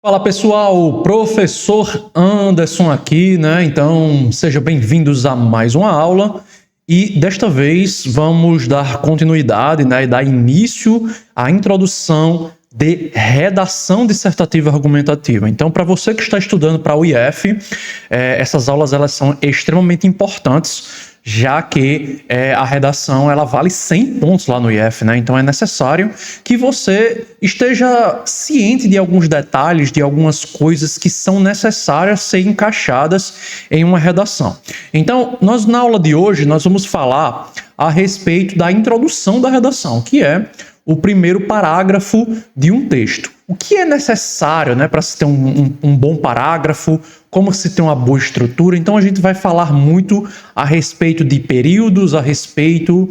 Fala pessoal, professor Anderson aqui, né? Então sejam bem-vindos a mais uma aula e desta vez vamos dar continuidade, né? E dar início à introdução de redação dissertativa argumentativa. Então, para você que está estudando para o IF, essas aulas elas são extremamente importantes, já que a redação ela vale 100 pontos lá no IF, né? Então é necessário que você esteja ciente de alguns detalhes, de algumas coisas que são necessárias ser encaixadas em uma redação. Então, na aula de hoje, nós vamos falar a respeito da introdução da redação, que é o primeiro parágrafo de um texto. O que é necessário, né, para se ter um bom parágrafo, como se ter uma boa estrutura. Então a gente vai falar muito a respeito de períodos, a respeito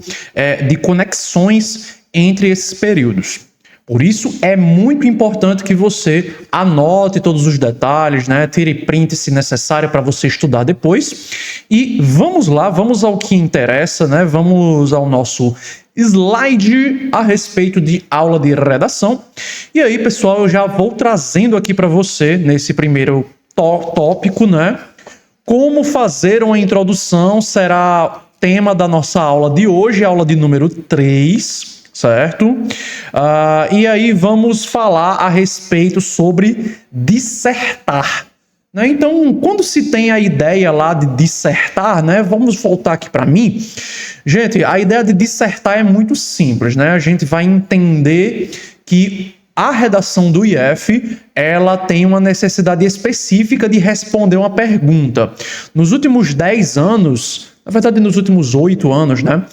de conexões entre esses períodos. Por isso é muito importante que você anote todos os detalhes, né? Tire print se necessário para você estudar depois. E vamos lá, vamos ao que interessa, né? Vamos ao nosso slide a respeito de aula de redação. E aí, pessoal, eu já vou trazendo aqui para você, nesse primeiro tópico, né? Como fazer uma introdução será tema da nossa aula de hoje, aula de número 3. Certo? E aí vamos falar a respeito sobre dissertar. Né? Então, quando se tem a ideia lá de dissertar, né? Vamos voltar aqui para mim. Gente, a ideia de dissertar é muito simples, né? A gente vai entender que a redação do IF, ela tem uma necessidade específica de responder uma pergunta. Nos últimos 10 anos, na verdade nos últimos 8 anos, né?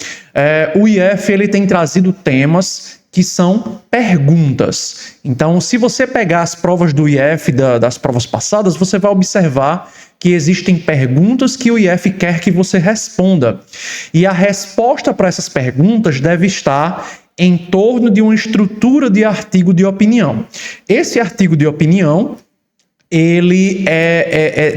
O IF ele tem trazido temas que são perguntas. Então, se você pegar as provas do IF das provas passadas, você vai observar que existem perguntas que o IF quer que você responda. E a resposta para essas perguntas deve estar em torno de uma estrutura de artigo de opinião. Esse artigo de opinião, ele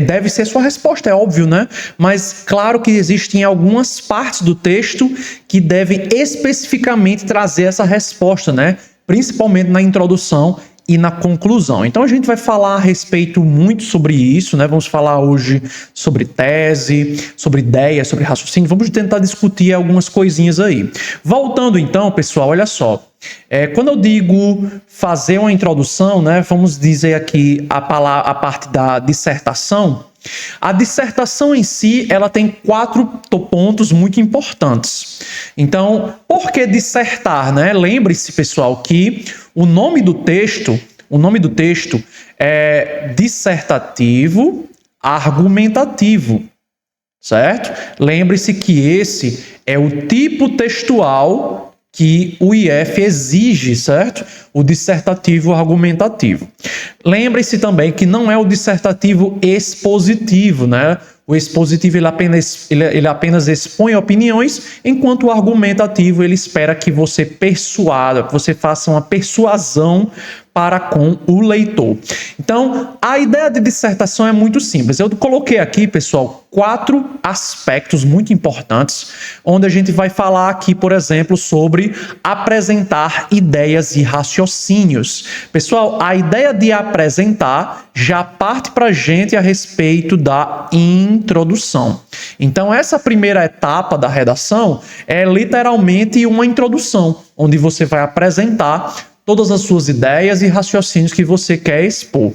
deve ser sua resposta, é óbvio, né? Mas claro que existem algumas partes do texto que devem especificamente trazer essa resposta, né? Principalmente na introdução e na conclusão. Então a gente vai falar a respeito muito sobre isso, né? Vamos falar hoje sobre tese, sobre ideia, sobre raciocínio. Vamos tentar discutir algumas coisinhas aí. Voltando então, pessoal, olha só. Quando eu digo fazer uma introdução, né? Vamos dizer aqui a parte da dissertação. A dissertação em si, ela tem 4 pontos muito importantes. Então, por que dissertar, né? Lembre-se, pessoal, que o nome do texto é dissertativo argumentativo, certo? Lembre-se que esse é o tipo textual que o IF exige, certo? O dissertativo argumentativo. Lembre-se também que não é o dissertativo expositivo, né? O expositivo ele apenas expõe opiniões, enquanto o argumentativo ele espera que você persuada, que você faça uma persuasão para com o leitor. Então, a ideia de dissertação é muito simples. Eu coloquei aqui, pessoal, 4 aspectos muito importantes, onde a gente vai falar aqui, por exemplo, sobre apresentar ideias e raciocínios. Pessoal, a ideia de apresentar já parte para a gente a respeito da introdução. Então, essa primeira etapa da redação é literalmente uma introdução, onde você vai apresentar todas as suas ideias e raciocínios que você quer expor.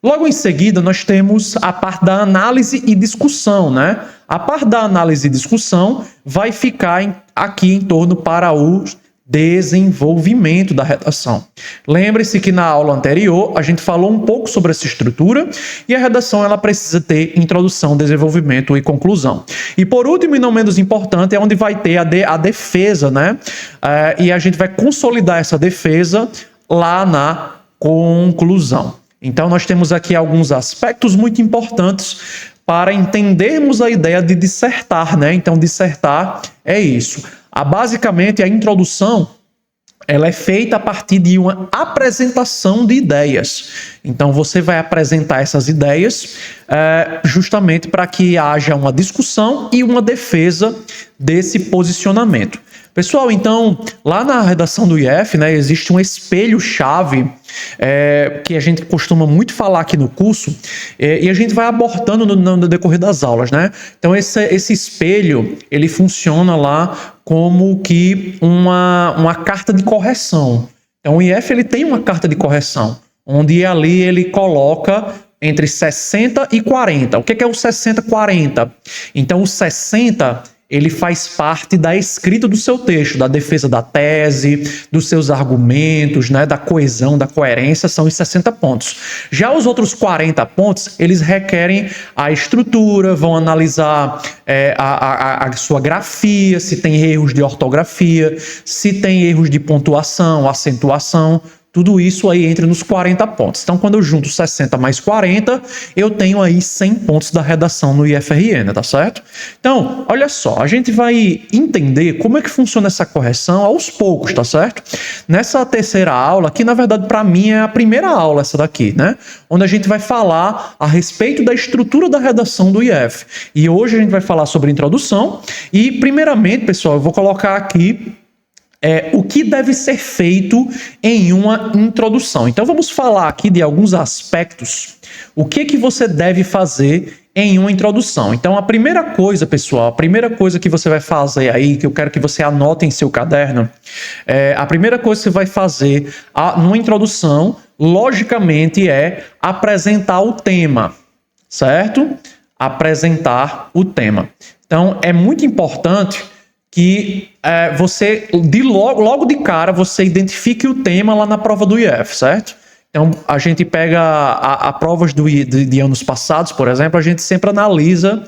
Logo em seguida, nós temos a parte da análise e discussão, né? A parte da análise e discussão vai ficar aqui em torno para o desenvolvimento da redação. Lembre-se que na aula anterior a gente falou um pouco sobre essa estrutura e a redação ela precisa ter introdução, desenvolvimento e conclusão. E por último e não menos importante é onde vai ter a defesa, né? E a gente vai consolidar essa defesa lá na conclusão. Então nós temos aqui alguns aspectos muito importantes para entendermos a ideia de dissertar, né? Então dissertar é isso. Basicamente, a introdução ela é feita a partir de uma apresentação de ideias. Então, você vai apresentar essas ideias justamente para que haja uma discussão e uma defesa desse posicionamento. Pessoal, então, lá na redação do IF, né, existe um espelho-chave que a gente costuma muito falar aqui no curso e a gente vai abordando no decorrer das aulas, né? Então, esse espelho, ele funciona lá como que uma carta de correção. Então, o IF, ele tem uma carta de correção, onde ali ele coloca entre 60 e 40. O que é o 60-40? Então, o 60... ele faz parte da escrita do seu texto, da defesa da tese, dos seus argumentos, né, da coesão, da coerência, são os 60 pontos. Já os outros 40 pontos, eles requerem a estrutura, vão analisar a sua grafia, se tem erros de ortografia, se tem erros de pontuação, acentuação. Tudo isso aí entra nos 40 pontos. Então, quando eu junto 60 mais 40, eu tenho aí 100 pontos da redação no IFRN, tá certo? Então, olha só, a gente vai entender como é que funciona essa correção aos poucos, tá certo? Nessa terceira aula, que na verdade para mim é a primeira aula essa daqui, né? Onde a gente vai falar a respeito da estrutura da redação do IF. E hoje a gente vai falar sobre introdução e, primeiramente, pessoal, eu vou colocar aqui o que deve ser feito em uma introdução. Então, vamos falar aqui de alguns aspectos. O que você deve fazer em uma introdução? Então, a primeira coisa, pessoal, a primeira coisa que você vai fazer aí, que eu quero que você anote em seu caderno, a primeira coisa que você vai fazer numa introdução, logicamente, é apresentar o tema, certo? Apresentar o tema. Então, é muito importante que você, logo de cara, você identifique o tema lá na prova do IF, certo? Então, a gente pega a provas de anos passados, por exemplo, a gente sempre analisa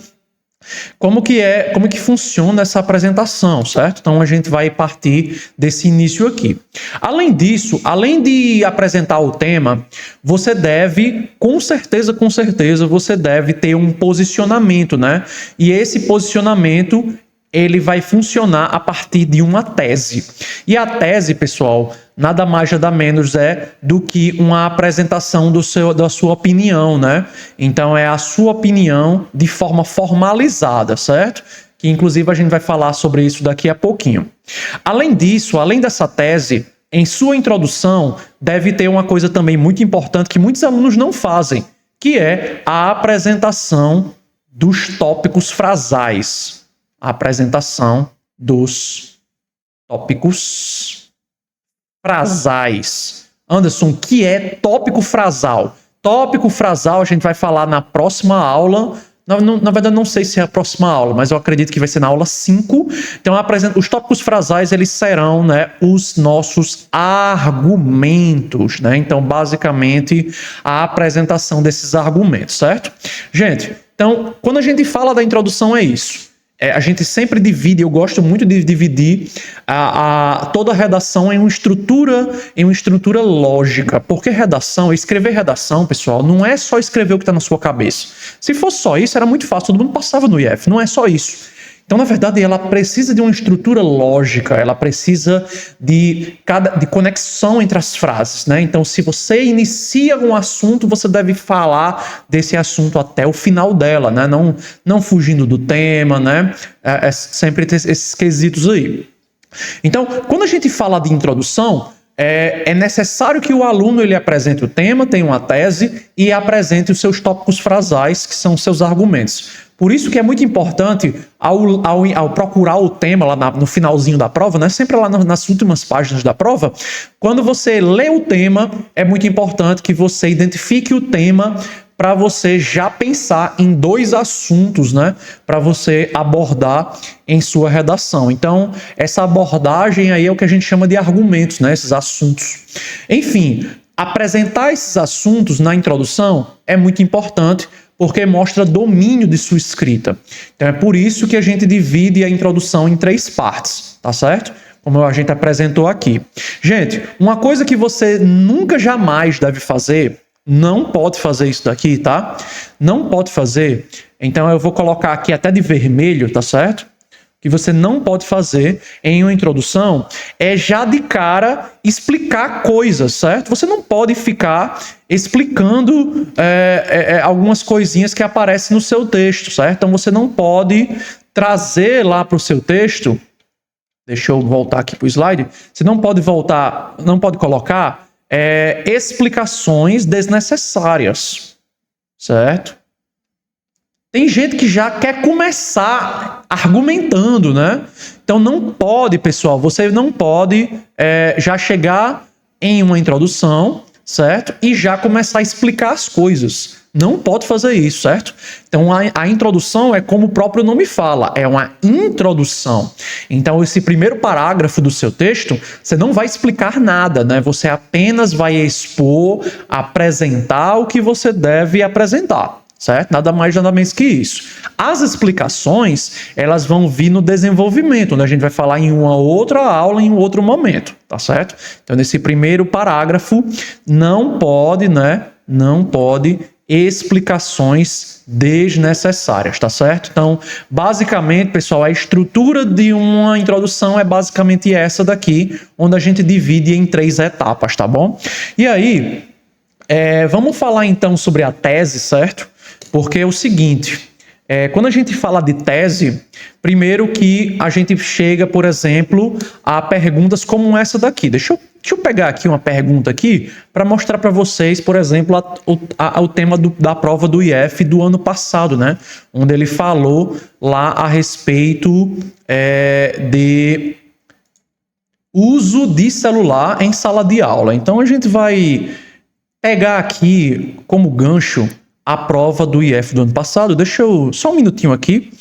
como que funciona essa apresentação, certo? Então, a gente vai partir desse início aqui. Além disso, além de apresentar o tema, você deve, com certeza, você deve ter um posicionamento, né? E esse posicionamento ele vai funcionar a partir de uma tese. E a tese, pessoal, nada mais nada menos do que uma apresentação da sua opinião, né? Então, é a sua opinião de forma formalizada, certo? Que, inclusive, a gente vai falar sobre isso daqui a pouquinho. Além disso, além dessa tese, em sua introdução, deve ter uma coisa também muito importante que muitos alunos não fazem, que é a apresentação dos tópicos frasais. A apresentação dos tópicos frasais. Anderson, o que é tópico frasal? Tópico frasal a gente vai falar na próxima aula. Na verdade, não sei se é a próxima aula, mas eu acredito que vai ser na aula 5. Então, os tópicos frasais, eles serão, né, os nossos argumentos, né? Então, basicamente, a apresentação desses argumentos, certo? Gente, então, quando a gente fala da introdução, é isso. A gente sempre divide, eu gosto muito de dividir toda a redação em uma estrutura lógica. Porque escrever redação, pessoal, não é só escrever o que está na sua cabeça. Se fosse só isso, era muito fácil, todo mundo passava no IF, não é só isso. Então, na verdade, ela precisa de uma estrutura lógica, ela precisa de conexão entre as frases, né? Então, se você inicia um assunto, você deve falar desse assunto até o final dela, né? Não fugindo do tema, né? Sempre ter esses quesitos aí. Então, quando a gente fala de introdução, é necessário que o aluno ele apresente o tema, tenha uma tese e apresente os seus tópicos frasais, que são os seus argumentos. Por isso que é muito importante, ao procurar o tema lá no finalzinho da prova, né, sempre lá nas últimas páginas da prova, quando você lê o tema, é muito importante que você identifique o tema para você já pensar em 2 assuntos, né, para você abordar em sua redação. Então, essa abordagem aí é o que a gente chama de argumentos, né, esses assuntos. Enfim, apresentar esses assuntos na introdução é muito importante, porque mostra domínio de sua escrita. Então, é por isso que a gente divide a introdução em 3 partes, tá certo? Como a gente apresentou aqui. Gente, uma coisa que você nunca jamais deve fazer, não pode fazer isso daqui, tá? Não pode fazer. Então, eu vou colocar aqui até de vermelho, tá certo? Que você não pode fazer em uma introdução é já de cara explicar coisas, certo? Você não pode ficar explicando algumas coisinhas que aparecem no seu texto, certo? Então, você não pode trazer lá para o seu texto Deixa eu voltar aqui para o slide. Você não pode voltar, não pode colocar explicações desnecessárias, certo? Tem gente que já quer começar argumentando, né? Então não pode, pessoal, você não pode já chegar em uma introdução, certo? E já começar a explicar as coisas. Não pode fazer isso, certo? Então a introdução é como o próprio nome fala, é uma introdução. Então esse primeiro parágrafo do seu texto, você não vai explicar nada, né? Você apenas vai expor, apresentar o que você deve apresentar. Certo? Nada mais, nada menos que isso. As explicações, elas vão vir no desenvolvimento, né? A gente vai falar em uma outra aula, em um outro momento, tá certo? Então, nesse primeiro parágrafo, não pode, né? Não pode explicações desnecessárias, tá certo? Então, basicamente, pessoal, a estrutura de uma introdução é basicamente essa daqui, onde a gente divide em 3 etapas, tá bom? E aí, vamos falar então sobre a tese, certo? Porque é o seguinte, quando a gente fala de tese, primeiro que a gente chega, por exemplo, a perguntas como essa daqui. Deixa eu pegar aqui uma pergunta aqui para mostrar para vocês, por exemplo, o tema da prova do IF do ano passado, né? Onde ele falou lá a respeito de uso de celular em sala de aula. Então a gente vai pegar aqui como gancho a prova do IF do ano passado. Deixa eu só um minutinho aqui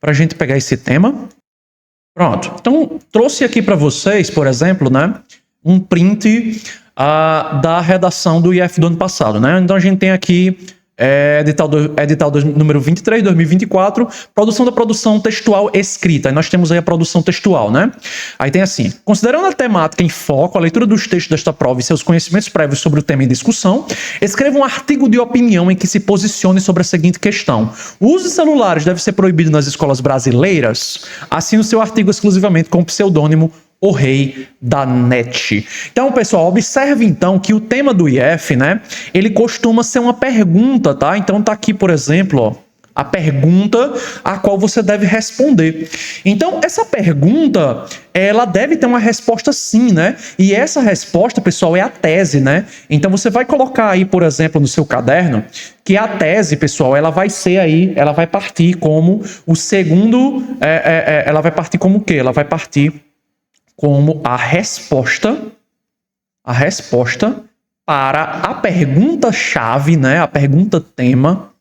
para a gente pegar esse tema. Pronto. Então, trouxe aqui para vocês, por exemplo, né, um print da redação do IF do ano passado, né? Então, a gente tem aqui edital número 23, 2024, produção da produção textual escrita. Aí nós temos aí a produção textual, né? Aí tem assim, considerando a temática em foco, a leitura dos textos desta prova e seus conhecimentos prévios sobre o tema em discussão, escreva um artigo de opinião em que se posicione sobre a seguinte questão. O uso de celulares deve ser proibido nas escolas brasileiras? Assine o seu artigo exclusivamente com o pseudônimo O Rei da Net. Então, pessoal, observe então que o tema do IF, né, ele costuma ser uma pergunta, tá? Então tá aqui, por exemplo, ó, a pergunta a qual você deve responder. Então, essa pergunta, ela deve ter uma resposta sim, né? E essa resposta, pessoal, é a tese, né? Então, você vai colocar aí, por exemplo, no seu caderno, que a tese, pessoal, ela vai ser aí, ela vai partir como o segundo, ela vai partir como o quê? Ela vai partir como a resposta para a pergunta-chave, né? A pergunta-tema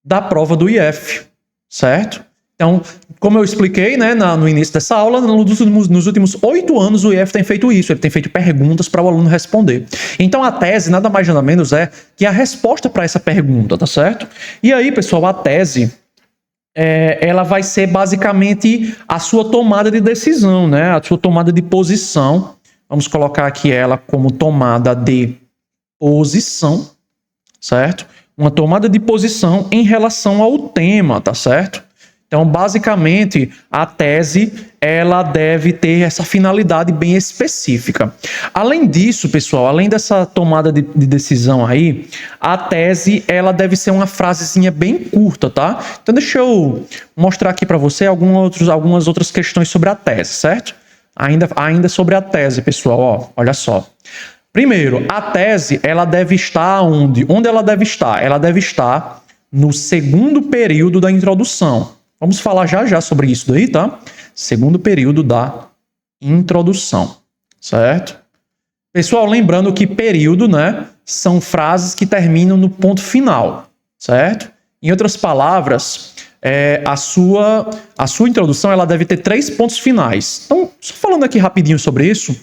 da prova do IF, certo? Então, como eu expliquei, né, no início dessa aula, nos últimos 8 anos o IF tem feito isso, ele tem feito perguntas para o aluno responder. Então, a tese, nada mais nada menos, é que a resposta para essa pergunta, tá certo? E aí, pessoal, a tese ela vai ser basicamente a sua tomada de decisão, né? A sua tomada de posição. Vamos colocar aqui ela como tomada de posição, certo? Uma tomada de posição em relação ao tema, tá certo? Então, basicamente, a tese, ela deve ter essa finalidade bem específica. Além disso, pessoal, além dessa tomada de decisão aí, a tese, ela deve ser uma frasezinha bem curta, tá? Então, deixa eu mostrar aqui para você algumas outras questões sobre a tese, certo? Ainda sobre a tese, pessoal, ó, olha só. Primeiro, a tese, ela deve estar onde? Onde ela deve estar? Ela deve estar no segundo período da introdução. Vamos falar já sobre isso daí, tá? Segundo período da introdução, certo? Pessoal, lembrando que período, né, são frases que terminam no ponto final, certo? Em outras palavras, a sua introdução, ela deve ter 3 pontos finais. Então, só falando aqui rapidinho sobre isso,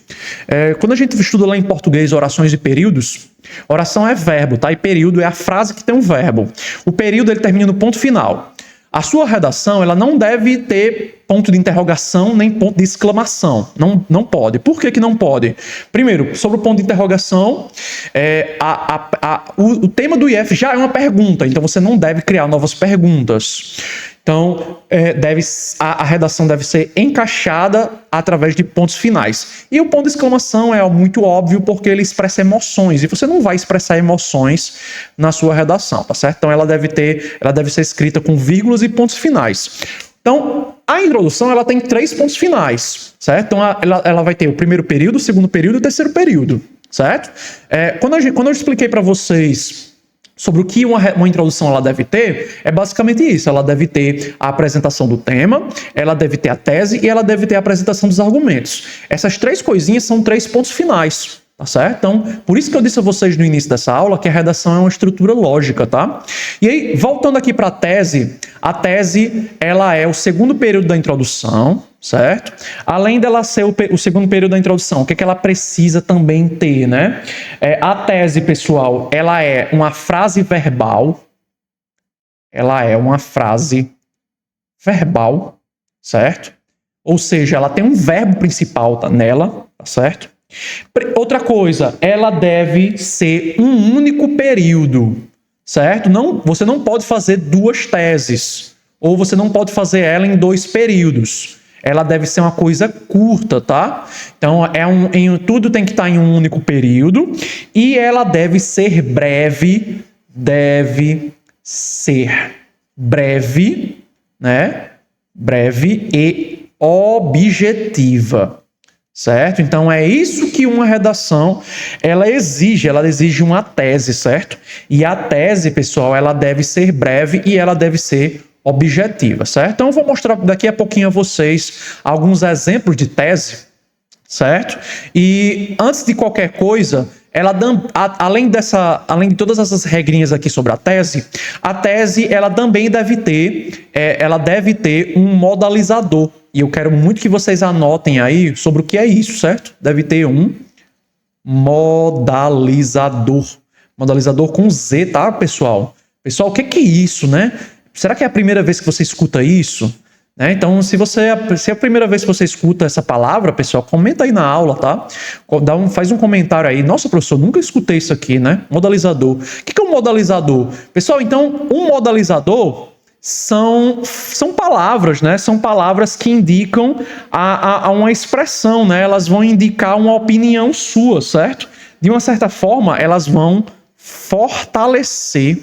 quando a gente estuda lá em português orações e períodos, oração é verbo, tá? E período é a frase que tem um verbo. O período, ele termina no ponto final. A sua redação, ela não deve ter ponto de interrogação nem ponto de exclamação. Não pode. Por que não pode? Primeiro, sobre o ponto de interrogação, o tema do IF já é uma pergunta, então você não deve criar novas perguntas. Então, a redação deve ser encaixada através de pontos finais. E o ponto de exclamação é muito óbvio porque ele expressa emoções, e você não vai expressar emoções na sua redação, tá certo? Então, ela deve ser escrita com vírgulas e pontos finais. Então, a introdução ela tem 3 pontos finais, certo? Então, ela vai ter o primeiro período, o segundo período e o terceiro período, certo? Quando eu expliquei para vocês sobre o que uma introdução ela deve ter, é basicamente isso. Ela deve ter a apresentação do tema, ela deve ter a tese e ela deve ter a apresentação dos argumentos. Essas 3 coisinhas são 3 pontos finais, tá certo? Então, por isso que eu disse a vocês no início dessa aula que a redação é uma estrutura lógica, tá? E aí, voltando aqui para a tese ela é o segundo período da introdução, certo? Além dela ser o segundo período da introdução, o que ela precisa também ter, né? A tese, pessoal, ela é uma frase verbal. Ela é uma frase verbal, certo? Ou seja, ela tem um verbo principal nela, tá certo? Outra coisa, ela deve ser um único período, certo? Você não pode fazer 2 teses, ou você não pode fazer ela em 2 períodos. Ela deve ser uma coisa curta, tá? Então, tudo tem que estar em um único período, e ela deve ser breve, né? Breve e objetiva. Certo? Então, é isso que uma redação ela exige uma tese, certo? E a tese, pessoal, ela deve ser breve e ela deve ser objetiva, certo? Então, eu vou mostrar daqui a pouquinho a vocês alguns exemplos de tese, certo? E antes de qualquer coisa, além de todas essas regrinhas aqui sobre a tese ela também deve ter um modalizador. E eu quero muito que vocês anotem aí sobre o que é isso, certo? Deve ter um modalizador. Modalizador com Z, tá, pessoal? Pessoal, o que é isso, né? Será que é a primeira vez que você escuta isso? Então, se é a primeira vez que você escuta essa palavra, pessoal, comenta aí na aula, tá? Faz um comentário aí. Nossa, professor, nunca escutei isso aqui, né? Modalizador. O que é um modalizador? Pessoal, então, um modalizador são palavras, né? São palavras que indicam a uma expressão, né? Elas vão indicar uma opinião sua, certo? De uma certa forma, elas vão fortalecer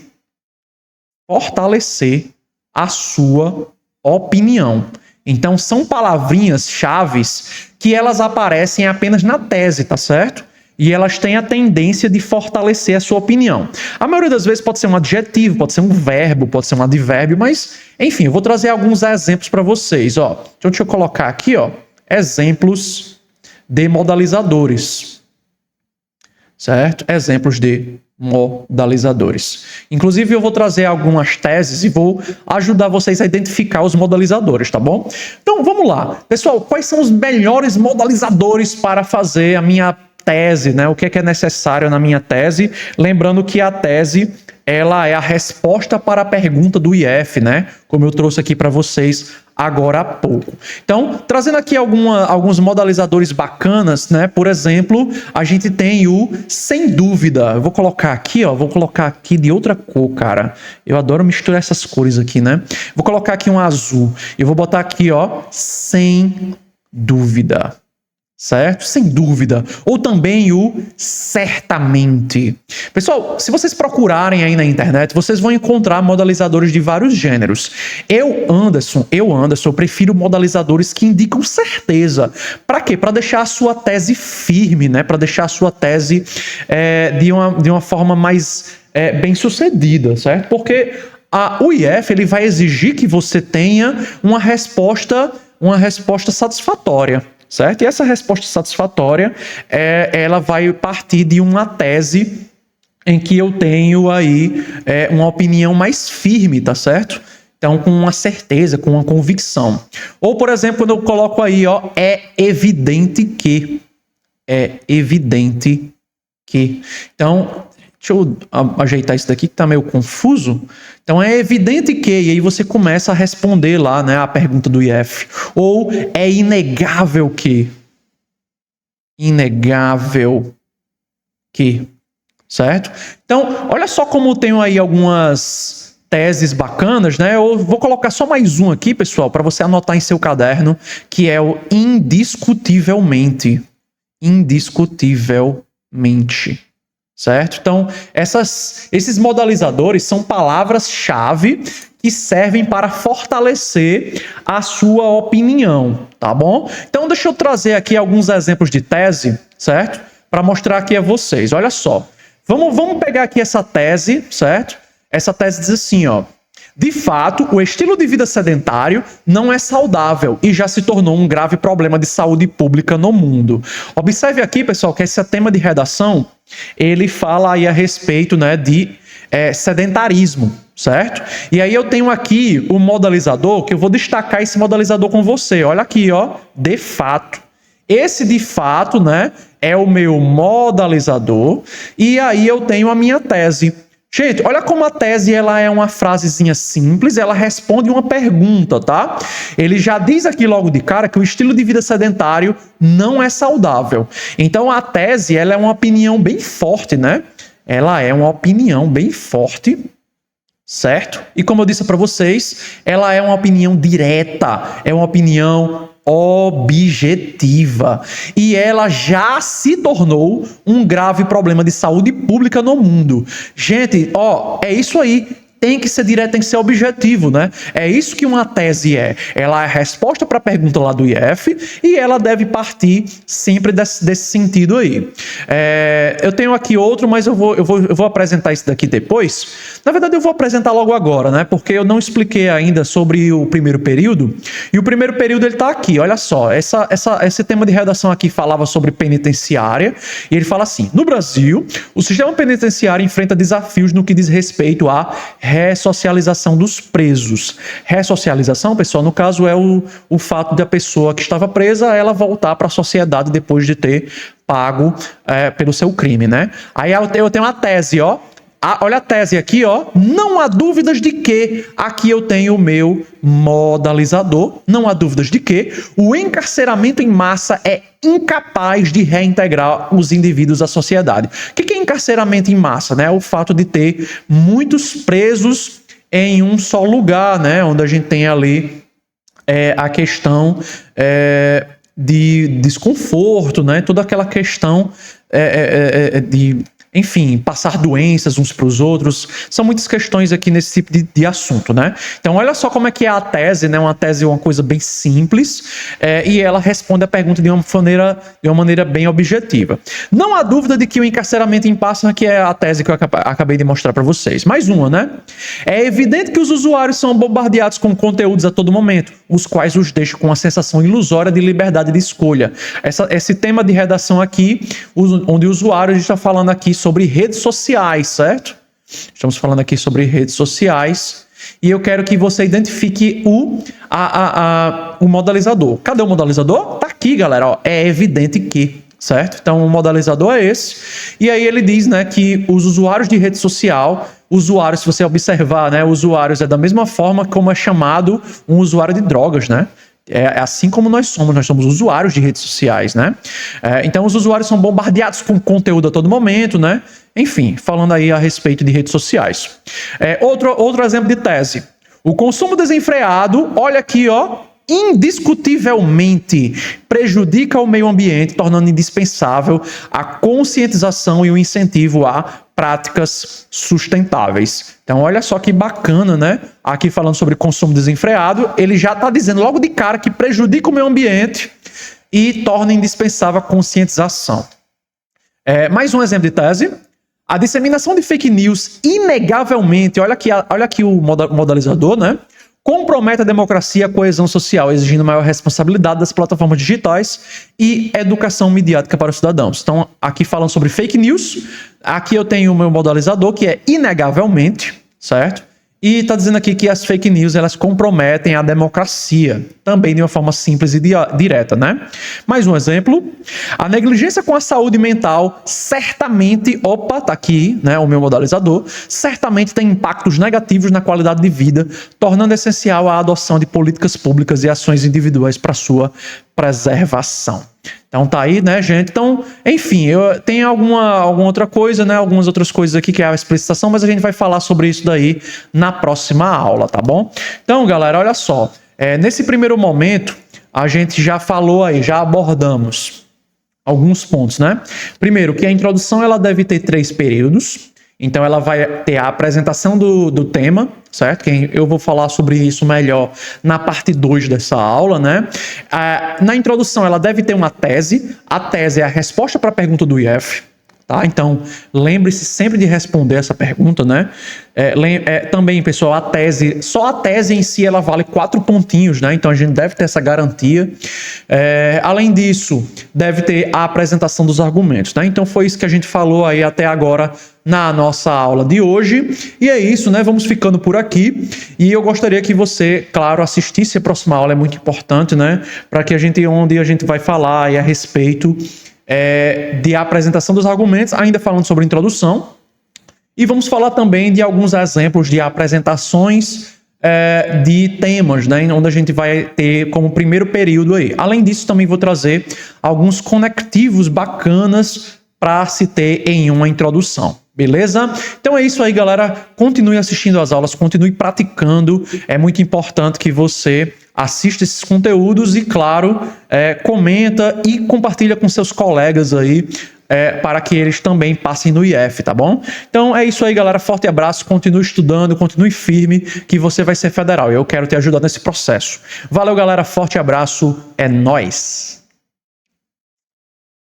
a sua opinião. Então, são palavrinhas chaves que elas aparecem apenas na tese, tá certo? E elas têm a tendência de fortalecer a sua opinião. A maioria das vezes pode ser um adjetivo, pode ser um verbo, pode ser um advérbio, mas, enfim, eu vou trazer alguns exemplos para vocês. Ó, deixa eu colocar aqui, ó, exemplos de modalizadores. Certo? Exemplos de modalizadores. Inclusive, eu vou trazer algumas teses e vou ajudar vocês a identificar os modalizadores, tá bom? Então, vamos lá. Pessoal, quais são os melhores modalizadores para fazer a minha tese, né? O que é necessário na minha tese? Lembrando que a tese, ela é a resposta para a pergunta do IF, né? Como eu trouxe aqui para vocês agora há pouco. Então, trazendo aqui alguns modalizadores bacanas, né? Por exemplo, a gente tem o sem dúvida. Eu vou colocar aqui, ó, de outra cor, cara. Eu adoro misturar essas cores aqui, né? Vou colocar aqui um azul. Eu vou botar aqui, ó, sem dúvida. Certo? Sem dúvida. Ou também o certamente. Pessoal, se vocês procurarem aí na internet, vocês vão encontrar modalizadores de vários gêneros. Eu, Anderson, prefiro modalizadores que indicam certeza. Para quê? Para deixar a sua tese firme, né? Para deixar a sua tese de uma forma mais bem sucedida, certo? Porque o IF ele vai exigir que você tenha uma resposta satisfatória. Certo? E essa resposta satisfatória, ela vai partir de uma tese em que eu tenho aí uma opinião mais firme, tá certo? Então, com uma certeza, com uma convicção. Ou, por exemplo, quando eu coloco aí, ó, é evidente que. Então, deixa eu ajeitar isso daqui que tá meio confuso. Então, é evidente que, e aí você começa a responder lá, né, a pergunta do IF. Ou é inegável que. Certo? Então, olha só como eu tenho aí algumas teses bacanas, né? Eu vou colocar só mais um aqui, pessoal, para você anotar em seu caderno, que é o indiscutivelmente. Indiscutivelmente. Certo? Então, esses modalizadores são palavras-chave que servem para fortalecer a sua opinião, tá bom? Então, deixa eu trazer aqui alguns exemplos de tese, certo? Para mostrar aqui a vocês. Olha só. Vamos pegar aqui essa tese, certo? Essa tese diz assim, ó. De fato, o estilo de vida sedentário não é saudável e já se tornou um grave problema de saúde pública no mundo. Observe aqui, pessoal, que esse tema de redação, ele fala aí a respeito, né, de sedentarismo, certo? E aí eu tenho aqui o modalizador, que eu vou destacar esse modalizador com você. Olha aqui, ó, de fato. Esse de fato, né, é o meu modalizador e aí eu tenho a minha tese. Gente, olha como a tese ela é uma frasezinha simples, ela responde uma pergunta, tá? Ele já diz aqui logo de cara que o estilo de vida sedentário não é saudável. Então a tese ela é uma opinião bem forte, né? Ela é uma opinião bem forte, certo? E como eu disse para vocês, ela é uma opinião direta, é uma opinião objetiva. E ela já se tornou um grave problema de saúde pública no mundo. Gente, ó, é isso aí. Tem que ser direto, tem que ser objetivo, né? É isso que uma tese é. Ela é a resposta para a pergunta lá do IF e ela deve partir sempre desse sentido aí. Eu tenho aqui outro, mas eu vou apresentar esse daqui depois. Na verdade, eu vou apresentar logo agora, né? Porque eu não expliquei ainda sobre o primeiro período. E o primeiro período, ele tá aqui, olha só. Esse tema de redação aqui falava sobre penitenciária. E ele fala assim, no Brasil, o sistema penitenciário enfrenta desafios no que diz respeito à ressocialização dos presos. Ressocialização, pessoal, no caso é o fato da pessoa que estava presa, ela voltar para a sociedade depois de ter pago pelo seu crime, né? Aí eu tenho uma tese, ó. Olha a tese aqui, ó. Não há dúvidas de que, aqui eu tenho o meu modalizador, não há dúvidas de que o encarceramento em massa é incapaz de reintegrar os indivíduos à sociedade. O que é encarceramento em massa, né? O fato de ter muitos presos em um só lugar, né? Onde a gente tem ali a questão de desconforto, né? Toda aquela questão de... Enfim, passar doenças uns para os outros, são muitas questões aqui nesse tipo de assunto, né? Então, olha só como é que é a tese, né? Uma tese é uma coisa bem simples e ela responde a pergunta de uma maneira bem objetiva. Não há dúvida de que o encarceramento em massa, que é a tese que eu acabei de mostrar para vocês. Mais uma, né? É evidente que os usuários são bombardeados com conteúdos a todo momento, os quais os deixam com a sensação ilusória de liberdade de escolha. Esse tema de redação aqui, onde o usuário, a gente está falando aqui sobre redes sociais, certo? Estamos falando aqui sobre redes sociais e eu quero que você identifique o modalizador. Cadê o modalizador? Tá aqui, galera. Ó, é evidente que, certo? Então, o modalizador é esse. E aí ele diz, né, que os usuários de rede social, usuários, se você observar, né, usuários é da mesma forma como é chamado um usuário de drogas, né? É assim como nós somos usuários de redes sociais, né? Então, os usuários são bombardeados com conteúdo a todo momento, né? Enfim, falando aí a respeito de redes sociais. Outro exemplo de tese. O consumo desenfreado, olha aqui, ó, indiscutivelmente prejudica o meio ambiente, tornando indispensável a conscientização e o incentivo a práticas sustentáveis. Então, olha só que bacana, né? Aqui falando sobre consumo desenfreado, ele já está dizendo logo de cara que prejudica o meio ambiente e torna indispensável a conscientização. Mais um exemplo de tese. A disseminação de fake news, inegavelmente, olha aqui o modalizador, né? Compromete a democracia e a coesão social, exigindo maior responsabilidade das plataformas digitais e educação midiática para os cidadãos. Então, aqui falando sobre fake news, aqui eu tenho o meu modalizador, que é inegavelmente, certo? E está dizendo aqui que as fake news, elas comprometem a democracia, também de uma forma simples e direta, né? Mais um exemplo. A negligência com a saúde mental certamente, tá aqui, né, o meu modalizador, certamente tem impactos negativos na qualidade de vida, tornando essencial a adoção de políticas públicas e ações individuais para sua preservação. Então tá aí, né, gente? Então, enfim, tem alguma outra coisa, né? Algumas outras coisas aqui que é a explicitação, mas a gente vai falar sobre isso daí na próxima aula, tá bom? Então, galera, olha só. Nesse primeiro momento, a gente já falou aí, já abordamos alguns pontos, né? Primeiro, que a introdução ela deve ter 3 períodos. Então, ela vai ter a apresentação do tema, certo? Eu vou falar sobre isso melhor na parte 2 dessa aula, né? Na introdução, ela deve ter uma tese. A tese é a resposta para a pergunta do IF, tá? Então, lembre-se sempre de responder essa pergunta, né? Também, pessoal, só a tese em si, ela vale 4 pontinhos, né? Então, a gente deve ter essa garantia. Além disso, deve ter a apresentação dos argumentos, né? Então, foi isso que a gente falou aí até agora na nossa aula de hoje. E é isso, né? Vamos ficando por aqui. E eu gostaria que você, claro, assistisse a próxima aula, é muito importante, né? Para que onde a gente vai falar aí a respeito de apresentação dos argumentos, ainda falando sobre introdução. E vamos falar também de alguns exemplos de apresentações de temas, né? Onde a gente vai ter como primeiro período aí. Além disso, também vou trazer alguns conectivos bacanas para se ter em uma introdução. Beleza? Então é isso aí, galera. Continue assistindo às aulas, continue praticando. É muito importante que você assista esses conteúdos e, claro, comenta e compartilha com seus colegas aí para que eles também passem no IF, tá bom? Então é isso aí, galera. Forte abraço. Continue estudando, continue firme que você vai ser federal. Eu quero te ajudar nesse processo. Valeu, galera. Forte abraço. É nóis!